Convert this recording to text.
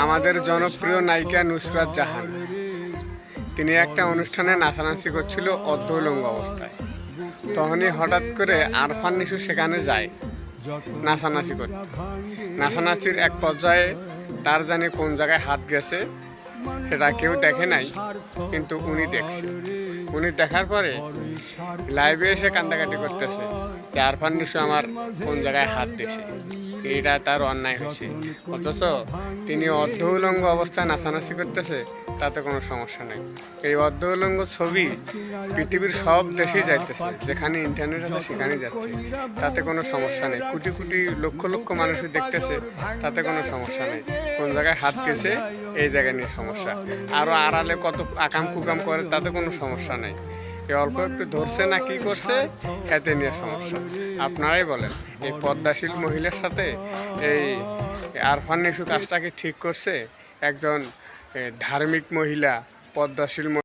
আমাদের জনপ্রিয় নায়িকা নুসরাত জাহান, তিনি একটা অনুষ্ঠানে নাচানাচি করছিল অর্ধ উলঙ্গ অবস্থায়। তখনই হঠাৎ করে আরফান নিশু সেখানে যায় নাচানাচি করতে। নাচানাচির এক পর্যায়ে তার জানি কোন জায়গায় হাত গেছে সেটা কেউ দেখে নাই, কিন্তু উনি দেখছে। উনি দেখার পরে লাইভে এসে কান্দাকাটি করতেছে যে আরফান নিশু আমার কোন জায়গায় হাত দিয়েছে, এটা তার অন্যায় হয়েছে। অথচ তিনি অর্ধ উলঙ্গ অবস্থায় নাচানাচি করতেছে, তাতে কোনো সমস্যা নেই। এই অর্ধ উলঙ্গ ছবি পৃথিবীর সব দেশেই যাইতেছে, যেখানে ইন্টারনেট আছে সেখানেই যাচ্ছে, তাতে কোনো সমস্যা নেই। কোটি কোটি লক্ষ লক্ষ মানুষ দেখতেছে, তাতে কোনো সমস্যা নেই। কোন জায়গায় হাত গেছে এই জায়গায় নিয়ে সমস্যা, আরও আড়ালে কত আকাম কুকাম করে, তাতে কোনো সমস্যা নেই। এই অল্প একটু ধরছে না কি করছে, এতে নিয়ে সমস্যা। আপনারাই বলেন, এই পদ্মাশীল মহিলার সাথে এই আরফান নিশু কাজটাকে ঠিক করছে? একজন ধার্মিক মহিলা, পদ্মাশীল